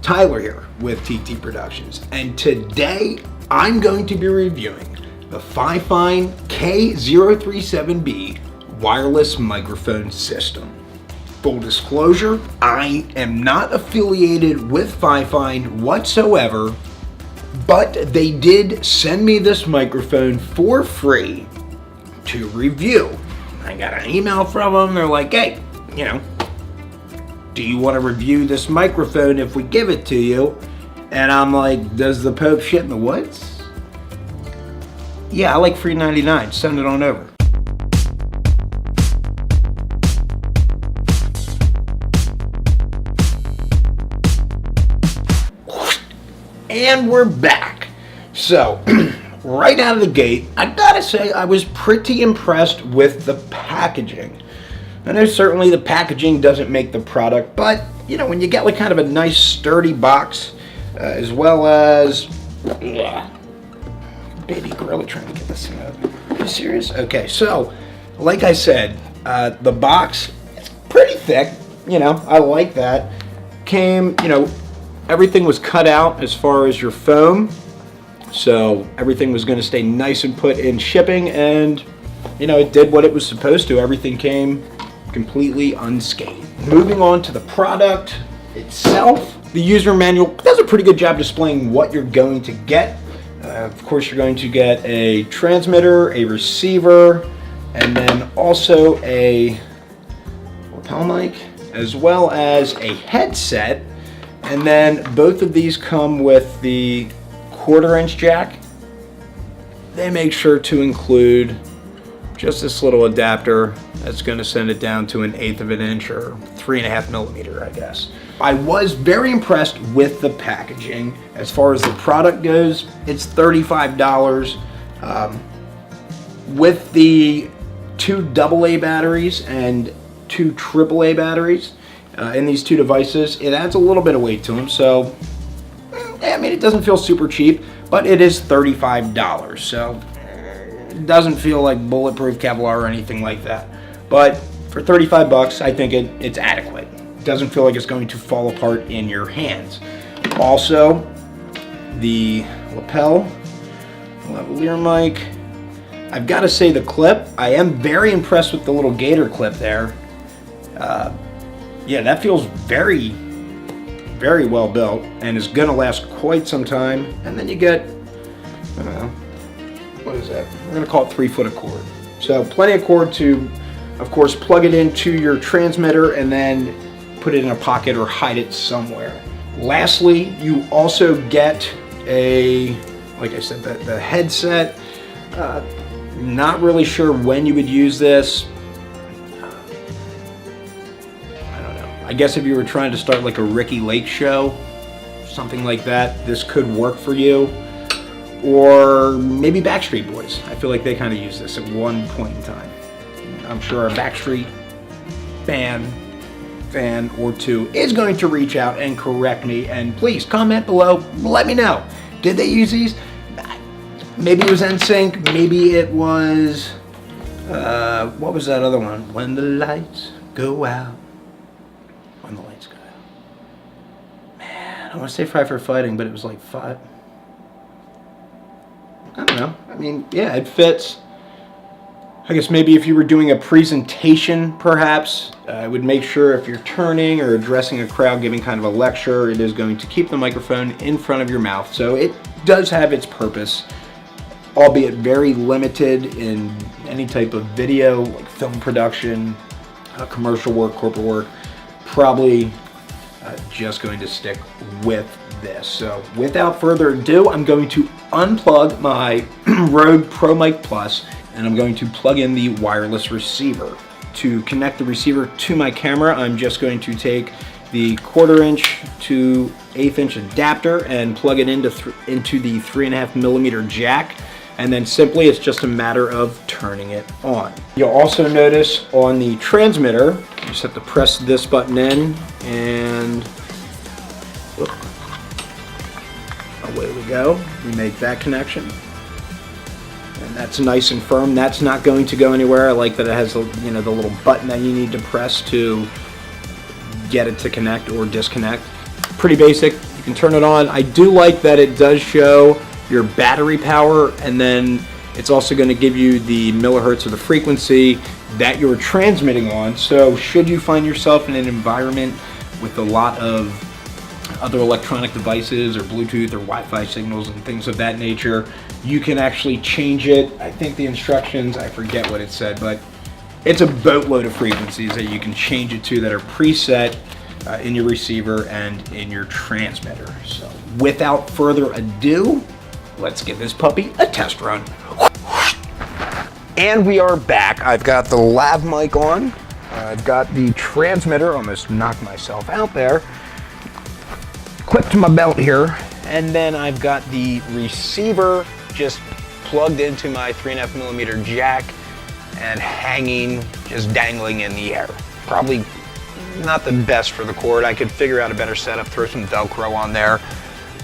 Tyler here with TT Productions, and today I'm going to be reviewing the Fifine K037B wireless microphone system. Full disclosure, I am not affiliated with Fifine whatsoever, but they did send me this microphone for free to review. I got an email from them. They're like, hey, do you want to review this microphone if we give it to you? And I'm like, does the Pope shit in the woods? Yeah, I like free 99. Send it on over. And we're back. So, right out of the gate, I gotta say I was pretty impressed with the packaging. I know certainly the packaging doesn't make the product, but when you get like kind of a nice sturdy box, as well as baby gorilla trying to get this thing out. Are you serious? Okay, so like I said, the box is pretty thick. I like that. Came, everything was cut out as far as your foam, so everything was going to stay nice and put in shipping, and it did what it was supposed to. Everything came completely unscathed. Moving on to the product itself, the user manual does a pretty good job displaying what you're going to get. Of course, you're going to get a transmitter, a receiver, and then also a lapel mic, as well as a headset. And then both of these come with the 1/4-inch jack. They make sure to include just this little adapter that's going to send it down to 1/8 of an inch, or 3.5 millimeter, I guess. I was very impressed with the packaging. As far as the product goes, it's $35. With the 2 AA batteries and 2 AAA batteries in these 2 devices, it adds a little bit of weight to them. So, I mean, it doesn't feel super cheap, but it is $35. So, it doesn't feel like bulletproof Kevlar or anything like that. But for 35 bucks, I think it's adequate. It doesn't feel like it's going to fall apart in your hands. Also, the lapel lavalier mic. I've got to say, the clip, I am very impressed with the little gator clip there. Yeah, that feels very, very well built and is going to last quite some time. And then you get, I don't know, what is that? We're going to call it 3 foot of cord. So plenty of cord to, of course, plug it into your transmitter and then put it in a pocket or hide it somewhere. Lastly, you also get a, like I said, the headset. Not really sure when you would use this. I don't know. I guess if you were trying to start like a Ricky Lake show, something like that, this could work for you. Or maybe Backstreet Boys. I feel like they kind of use this at one point in time. I'm sure a Backstreet fan or two is going to reach out and correct me, and please comment below, let me know. Did they use these? Maybe it was NSYNC, maybe it was, what was that other one? When the lights go out. When the lights go out. Man, I want to say Fight for Fighting, but it was like 5. I don't know. I mean, yeah, it fits. I guess maybe if you were doing a presentation, perhaps, I would make sure if you're turning or addressing a crowd, giving kind of a lecture, it is going to keep the microphone in front of your mouth. So it does have its purpose, albeit very limited in any type of video, like film production, commercial work, corporate work. Probably just going to stick with this. So without further ado, I'm going to unplug my Rode Pro Mic Plus, and I'm going to plug in the wireless receiver. To connect the receiver to my camera, I'm just going to take the 1/4-inch to 1/8 inch adapter and plug it into the 3.5 millimeter jack, and then simply it's just a matter of turning it on. You'll also notice on the transmitter, you just have to press this button in, and away we go. We make that connection, and that's nice and firm. That's not going to go anywhere. I like that it has the little button that you need to press to get it to connect or disconnect. Pretty basic. You can turn it on. I do like that it does show your battery power, and then it's also going to give you the millihertz or the frequency that you're transmitting on. So should you find yourself in an environment with a lot of other electronic devices or Bluetooth or Wi-Fi signals and things of that nature, you can actually change it. I think the instructions, I forget what it said, but it's a boatload of frequencies that you can change it to that are preset in your receiver and in your transmitter. So without further ado, let's give this puppy a test run. And we are back. I've got the lav mic on. I've got the transmitter, almost knocked myself out there, clipped to my belt here. And then I've got the receiver just plugged into my 3.5mm jack and hanging, just dangling in the air. Probably not the best for the cord. I could figure out a better setup, throw some Velcro on there.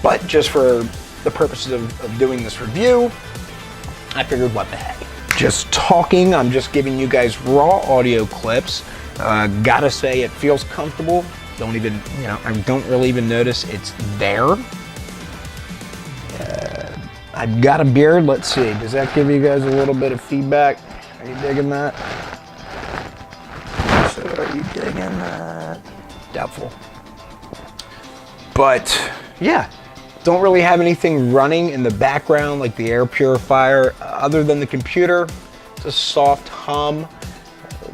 But just for the purposes of doing this review, I figured what the heck. Just talking, I'm just giving you guys raw audio clips. Gotta say, it feels comfortable. Don't even, I don't really even notice it's there. I've got a beard. Let's see, does that give you guys a little bit of feedback? Are you digging that? So are you digging that? Doubtful. But yeah, don't really have anything running in the background like the air purifier other than the computer. It's a soft hum.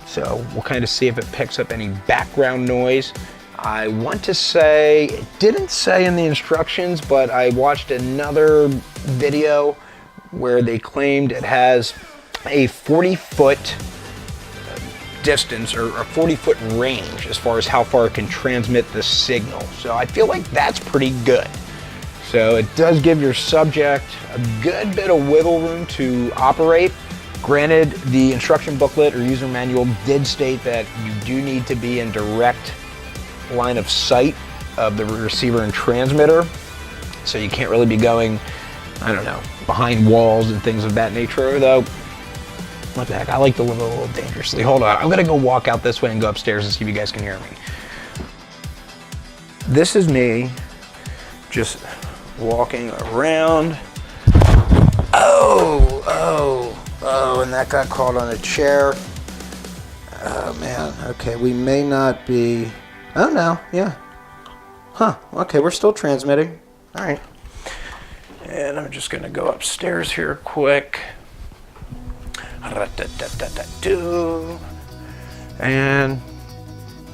So we'll kind of see if it picks up any background noise. I want to say, it didn't say in the instructions, but I watched another video where they claimed it has a 40-foot distance or a 40-foot range as far as how far it can transmit the signal. So I feel like that's pretty good. So it does give your subject a good bit of wiggle room to operate. Granted, the instruction booklet or user manual did state that you do need to be in direct line of sight of the receiver and transmitter. So you can't really be going, I don't know, behind walls and things of that nature, though. What the heck, I like to live a little dangerously. Hold on, I'm gonna go walk out this way and go upstairs and see if you guys can hear me. This is me just walking around. Oh, and that got caught on a chair. Oh man, okay, we may not be, oh no, yeah. Huh, okay, we're still transmitting. All right. And I'm just gonna go upstairs here quick. And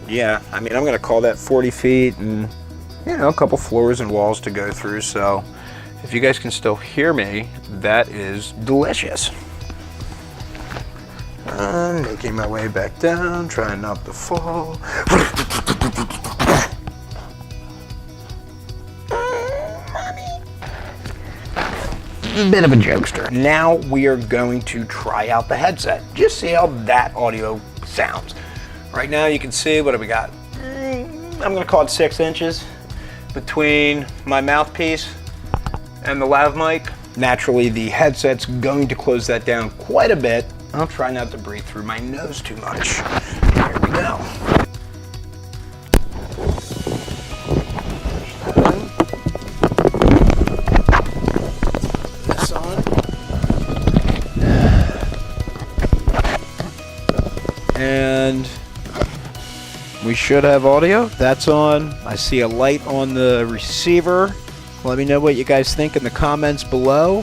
yeah, I mean, I'm gonna call that 40 feet and a couple floors and walls to go through. So if you guys can still hear me, that is delicious. I'm making my way back down, trying not to fall. A bit of a jokester. Now we are going to try out the headset. Just see how that audio sounds. Right now you can see, what do we got? I'm gonna call it 6 inches between my mouthpiece and the lav mic. Naturally, the headset's going to close that down quite a bit. I'll try not to breathe through my nose too much. Here we go. This on. And we should have audio. That's on. I see a light on the receiver. Let me know what you guys think in the comments below.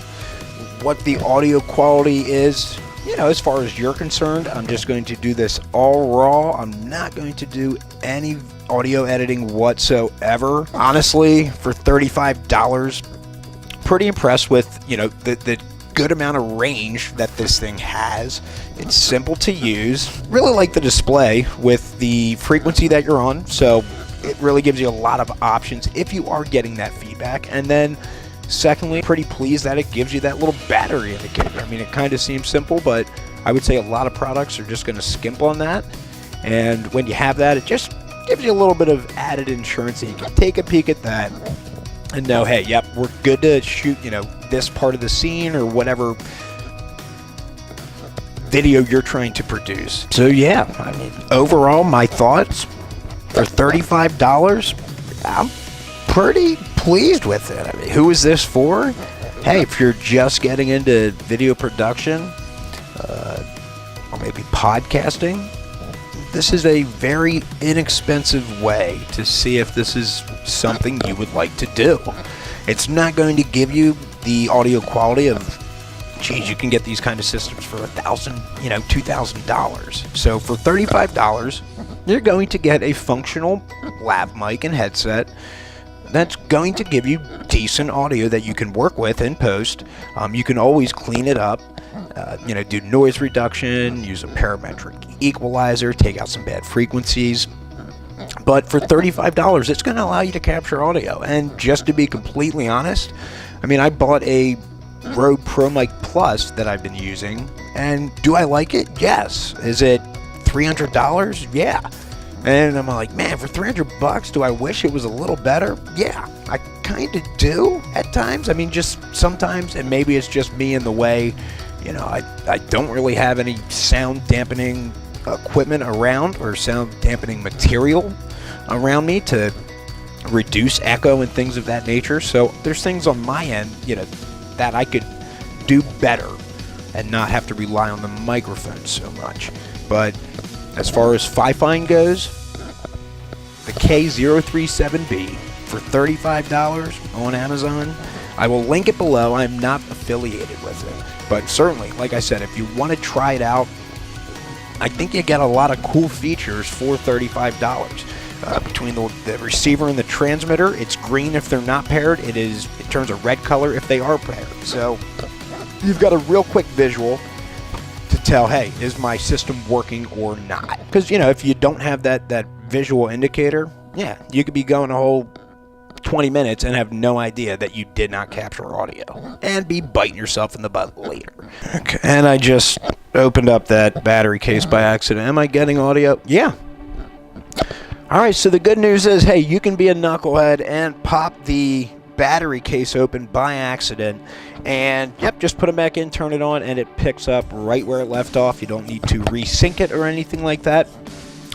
What the audio quality is, as far as you're concerned. I'm just going to do this all raw. I'm not going to do any audio editing whatsoever. Honestly, for $35, pretty impressed with, the good amount of range that this thing has. It's simple to use. Really like the display with the frequency that you're on. So it really gives you a lot of options if you are getting that feedback. And then secondly, pretty pleased that it gives you that little battery indicator. I mean, it kind of seems simple, but I would say a lot of products are just going to skimp on that. And when you have that, it just gives you a little bit of added insurance that you can take a peek at that and know, hey, yep, we're good to shoot, this part of the scene or whatever video you're trying to produce. So yeah, I mean, overall, my thoughts for $35, I'm pretty pleased with it. I mean, who is this for? Hey, if you're just getting into video production, or maybe podcasting, this is a very inexpensive way to see if this is something you would like to do. It's not going to give you the audio quality of, geez, you can get these kind of systems for $1,000, $2,000. So for $35, you're going to get a functional lav mic and headset that's going to give you decent audio that you can work with in post. You can always clean it up, do noise reduction, use a parametric equalizer, take out some bad frequencies. But for $35, it's going to allow you to capture audio. And just to be completely honest, I mean, I bought a Rode Pro Mic Plus that I've been using, and do I like it? Yes. Is it $300? Yeah. And I'm like, man, for $300, do I wish it was a little better? Yeah, I kind of do at times. I mean, just sometimes, and maybe it's just me in the way, I don't really have any sound dampening equipment around or sound dampening material around me to reduce echo and things of that nature. So there's things on my end, that I could do better and not have to rely on the microphone so much. But as far as Fifine goes, the K037B for $35 on Amazon. I will link it below. I'm not affiliated with it. But certainly, like I said, if you want to try it out, I think you get a lot of cool features for $35. Between the receiver and the transmitter, it's green if they're not paired. It turns a red color if they are paired. So you've got a real quick visual to tell, hey, is my system working or not? Because, if you don't have that visual indicator, yeah, you could be going a whole 20 minutes and have no idea that you did not capture audio and be biting yourself in the butt later. Okay, and I just opened up that battery case by accident. Am I getting audio? Yeah. All right, so the good news is, hey, you can be a knucklehead and pop the battery case open by accident, and yep, just put it back in, turn it on, and it picks up right where it left off. You don't need to resync it or anything like that.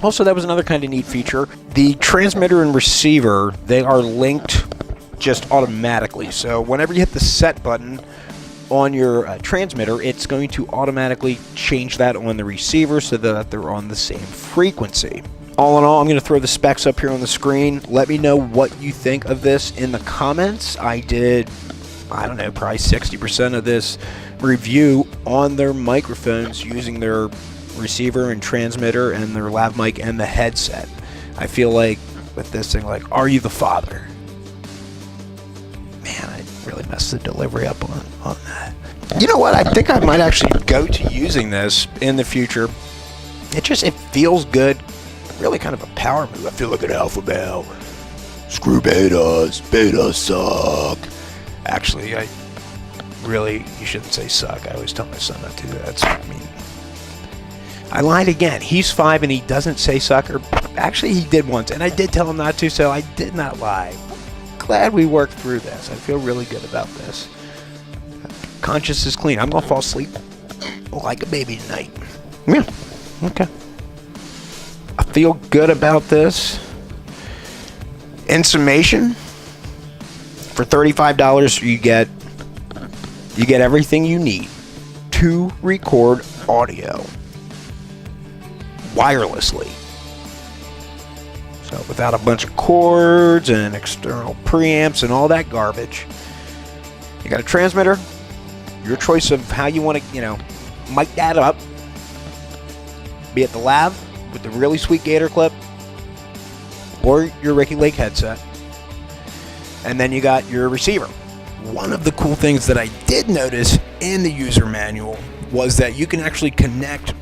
Also, that was another kind of neat feature. The transmitter and receiver, they are linked just automatically. So whenever you hit the set button on your transmitter, it's going to automatically change that on the receiver so that they're on the same frequency. All in all, I'm going to throw the specs up here on the screen. Let me know what you think of this in the comments. I did, probably 60% of this review on their microphones using their receiver and transmitter and their lav mic and the headset. I feel like with this thing, like, are you the father? Man, I really messed the delivery up on that. You know what? I think I might actually go to using this in the future. It feels good. Really kind of a power move. I feel like an alpha male. Screw betas. Betas suck. Actually, you shouldn't say suck. I always tell my son not to. That's mean. I lied again. He's 5 and he doesn't say sucker. Actually, he did once, and I did tell him not to, so I did not lie. Glad we worked through this. I feel really good about this. Conscience is clean. I'm going to fall asleep like a baby tonight. Yeah. Okay. I feel good about this. In summation, for $35, you get everything you need to record audio wirelessly. So without a bunch of cords and external preamps and all that garbage. You got a transmitter, your choice of how you want to, mic that up. Be it the lav with the really sweet gator clip or your Ricky Lake headset. And then you got your receiver. One of the cool things that I did notice in the user manual was that you can actually connect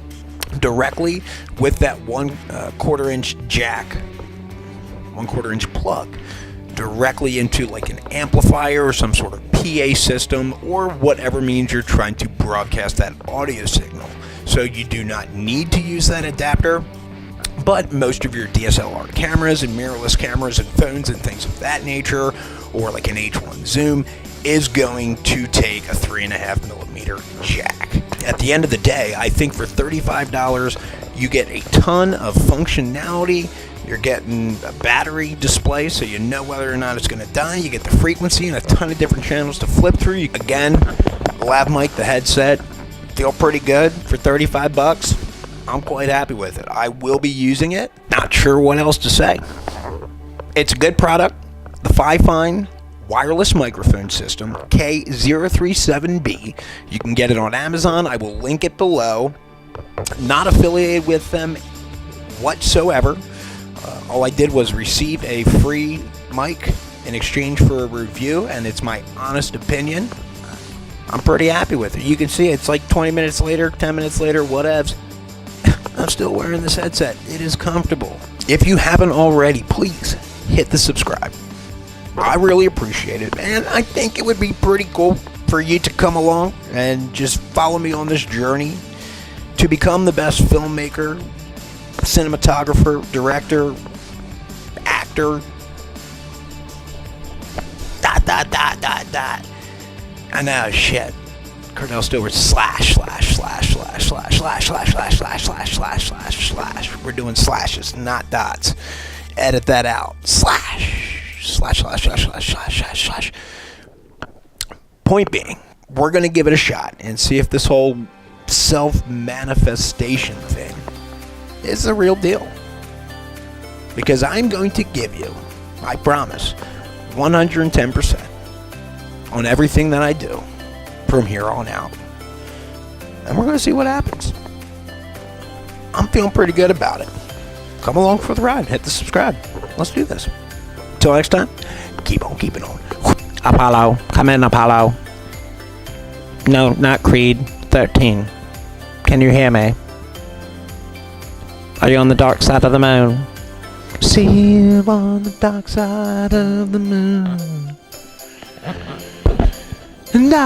directly with that 1/4 inch jack, 1/4 inch plug, directly into like an amplifier or some sort of PA system or whatever means you're trying to broadcast that audio signal. So you do not need to use that adapter, but most of your DSLR cameras and mirrorless cameras and phones and things of that nature, or like an H1 zoom, is going to take a 3.5mm jack. At the end of the day, I think for $35, you get a ton of functionality You're getting a battery display so you know whether or not it's going to die. You get the frequency and a ton of different channels to flip through. Again, the lav mic, the headset, feel pretty good for 35 bucks. I'm quite happy with it. I will be using it. Not sure what else to say. It's a good product. The Fifine wireless microphone system, K037B. You can get it on Amazon. I will link it below. Not affiliated with them whatsoever. All I did was receive a free mic in exchange for a review, and it's my honest opinion. I'm pretty happy with it. You can see it's like 20 minutes later, 10 minutes later, whatevs. I'm still wearing this headset. It is comfortable. If you haven't already, please hit the subscribe. I really appreciate it, and I think it would be pretty cool for you to come along and just follow me on this journey to become the best filmmaker, cinematographer, director, actor, ... I know, shit. Cordell Stewart / We're doing slashes, not dots. Edit that out. Point being, we're going to give it a shot and see if this whole self-manifestation thing is the real deal. Because I'm going to give you, I promise, 110% on everything that I do from here on out. And we're going to see what happens. I'm feeling pretty good about it. Come along for the ride. Hit the subscribe. Let's do this. Until next time, keep on keeping on. Apollo. Come in, Apollo. No, not Creed. 13. Can you hear me? Are you on the dark side of the moon? See you on the dark side of the moon. And I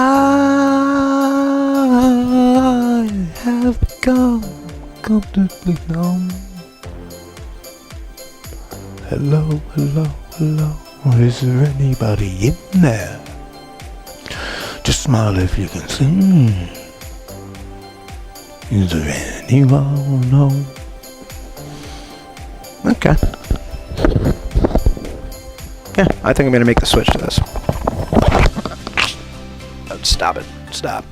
have become comfortably numb. Hello, hello, hello. Is there anybody in there? Just smile if you can see. Is there anyone? No. Okay. Yeah, I think I'm going to make the switch to this. Oh, stop it. Stop.